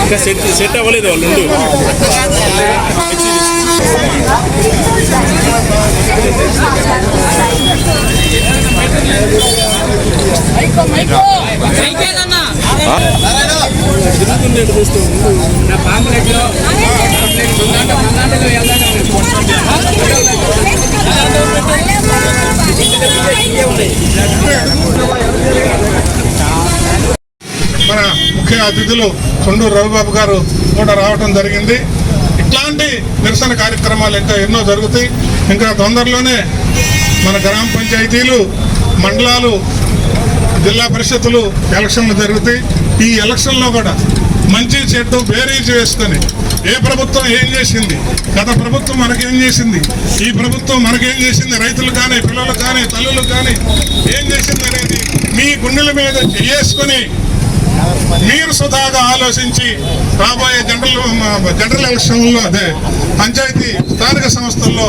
ఇంకా సెట్ అవ్వలేదు వాళ్ళు మన ముఖ్య అతిథులు కొండూరు రవిబాబు గారు కూడా రావడం జరిగింది. ఇట్లాంటి నిరసన కార్యక్రమాలు ఇంకా ఎన్నో జరుగుతాయి. ఇంకా తొందరలోనే మన గ్రామ పంచాయతీలు, మండలాలు, జిల్లా పరిషత్తులు ఎలక్షన్లు జరుగుతాయి. ఈ ఎలక్షన్లో కూడా మంచి చెడ్డు బేరీజు వేసుకొని ఏ ప్రభుత్వం ఏం చేసింది, గత ప్రభుత్వం మనకేం చేసింది, ఈ ప్రభుత్వం మనకేం చేసింది, రైతులు కానీ, పిల్లలు కానీ, తల్లులు కానీ ఏం చేసింది అనేది మీ గుండెల మీద చేసుకొని మీరు సుధాగా ఆలోచించి రాబోయే జనరల్ ఎలక్షన్లో, అదే పంచాయతీ స్థానిక సంస్థల్లో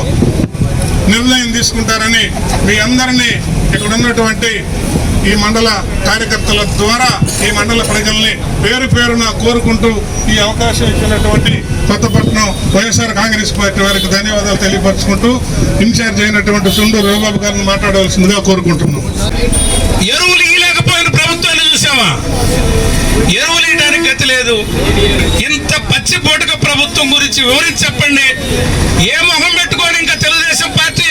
నిర్ణయం తీసుకుంటారని మీ అందరినీ ఇక్కడ ఉన్నటువంటి ఈ మండల కార్యకర్తల ద్వారా ఈ మండల ప్రజల్ని పేరు పేరున కోరుకుంటూ ఈ అవకాశం ఇచ్చినటువంటి కొత్తపట్నం వైఎస్ఆర్ కాంగ్రెస్ పార్టీ వారికి ధన్యవాదాలు తెలియపరుచుకుంటూ ఇన్ఛార్జ్ అయినటువంటి సుండూరు రవిబాబు గారిని మాట్లాడవలసిందిగా కోరుకుంటున్నాం. ఎరువులు ఇవ్వలేకపోయిన ప్రభుత్వాన్ని చూసామా? ఎరువులు ఇవ్వడానికి గతి లేదు. ఇంత పచ్చిపోటుక ప్రభుత్వం గురించి వివరించి చెప్పండి. ఏ మొహం పెట్టుకొని ఇంకా తెలుగుదేశం పార్టీ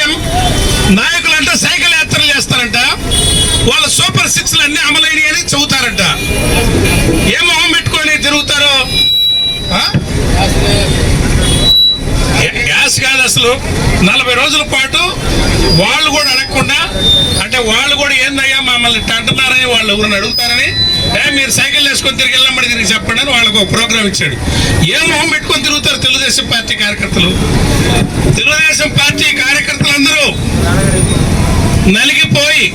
నాయకులంట సైకిల్ యాత్రలు చేస్తారంట, వాళ్ళ సూపర్ సిక్స్లు అన్ని అమలైనవి అని చెబుతారంట. ఏ మొహం పెట్టుకొని తిరుగుతారో? గ్యాస్ కాదు అసలు. 40 రోజుల పాటు వాళ్ళు కూడా అడగకుండా, అంటే వాళ్ళు కూడా ఏందయ్యా మమ్మల్ని అంటున్నారని వాళ్ళు ఎవరిని అడుగుతారని, మీరు సైకిల్ వేసుకొని తిరిగి వెళ్ళమని తిరిగి చెప్పండి అని వాళ్ళకు ఒక ప్రోగ్రామ్ ఇచ్చాడు. ఏ మొహం పెట్టుకొని తిరుగుతారు తెలుగుదేశం పార్టీ కార్యకర్తలు? తెలుగుదేశం పార్టీ కార్యకర్తలందరూ నలిగిపోయి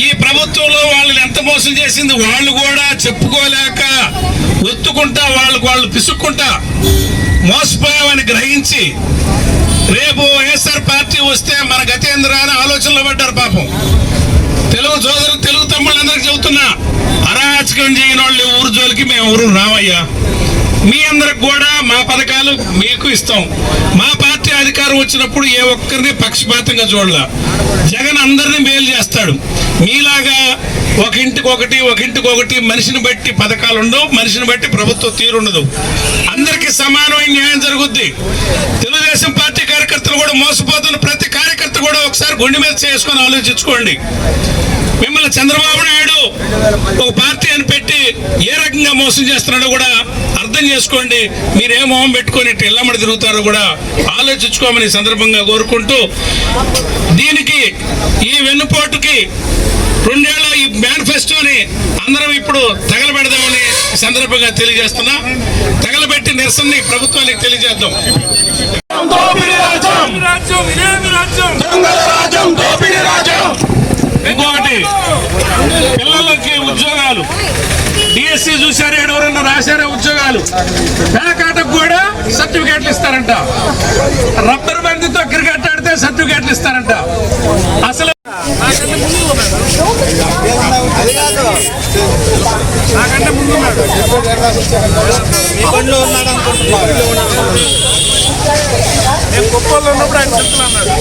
ఈ ప్రభుత్వంలో వాళ్ళని ఎంత మోసం చేసింది వాళ్ళు కూడా చెప్పుకోలేక ఒత్తుకుంటా వాళ్ళు పిసుక్కుంటా మోసపోయామని గ్రహించి రేపు వైఎస్ఆర్ పార్టీ వస్తే మన గతేంద్ర అని ఆలోచనలో పడ్డారు. పాపం తెలుగు సోదరు, తెలుగు తమ్ముళ్ళందరికీ చెబుతున్నా, అరాచకం చేయని వాళ్ళు ఊరు జోలికి మేము ఊరు రావయ్యా. మీ అందరికి కూడా మా పథకాలు మీకు ఇస్తాం. మా పార్టీ అధికారం వచ్చినప్పుడు ఏ ఒక్కరిని పక్షపాతంగా చూడలా. జగన్ అందరినీ మేలు చేస్తాడు. మీలాగా ఒక ఇంటికొకటి మనిషిని బట్టి పథకాలు ఉండవు, మనిషిని బట్టి ప్రభుత్వ తీరుండదు. అందరికీ సమానమైన న్యాయం జరుగుద్ది. తెలుగుదేశం పార్టీ కార్యకర్తలు కూడా మోసపోతున్న ప్రతి కార్యకర్త కూడా ఒకసారి గుండె మీద చేసుకొని ఆలోచించుకోండి. మిమ్మల్ని చంద్రబాబు నాయుడు ఒక పార్టీ అని పెట్టి ఏ రకంగా మోసం చేస్తున్నాడో కూడా అర్థం చేసుకోండి. మీరే మొహం పెట్టుకొని ఇళ్ళమ్మడి తిరుగుతారో కూడా ఆలోచించుకోమని సందర్భంగా కోరుకుంటూ, దీనికి ఈ వెన్నుపోటుకి 2 ఏళ్ల ఈ మేనిఫెస్టోని అందరం ఇప్పుడు తగలబెడదామని సందర్భంగా తెలియజేస్తున్నా. తగలబెట్టి నిరసనని ప్రభుత్వానికి తెలియజేద్దాం. ఇంకొకటి, పిల్లలకి ఉద్యోగాలు, డిఎస్సి చూసారు, ఎవరన్నా రాశారా ఉద్యోగాలు? పేకాటకు కూడా సర్టిఫికేట్లు ఇస్తారంట. రబ్బర్ బంతితో క్రికెట్ ఆడితే సర్టిఫికేట్లు ఇస్తారంట. అసలు నాకంటే ముందు నేను గొప్పలో ఉన్నప్పుడు ఆయన చెప్తున్నాడు.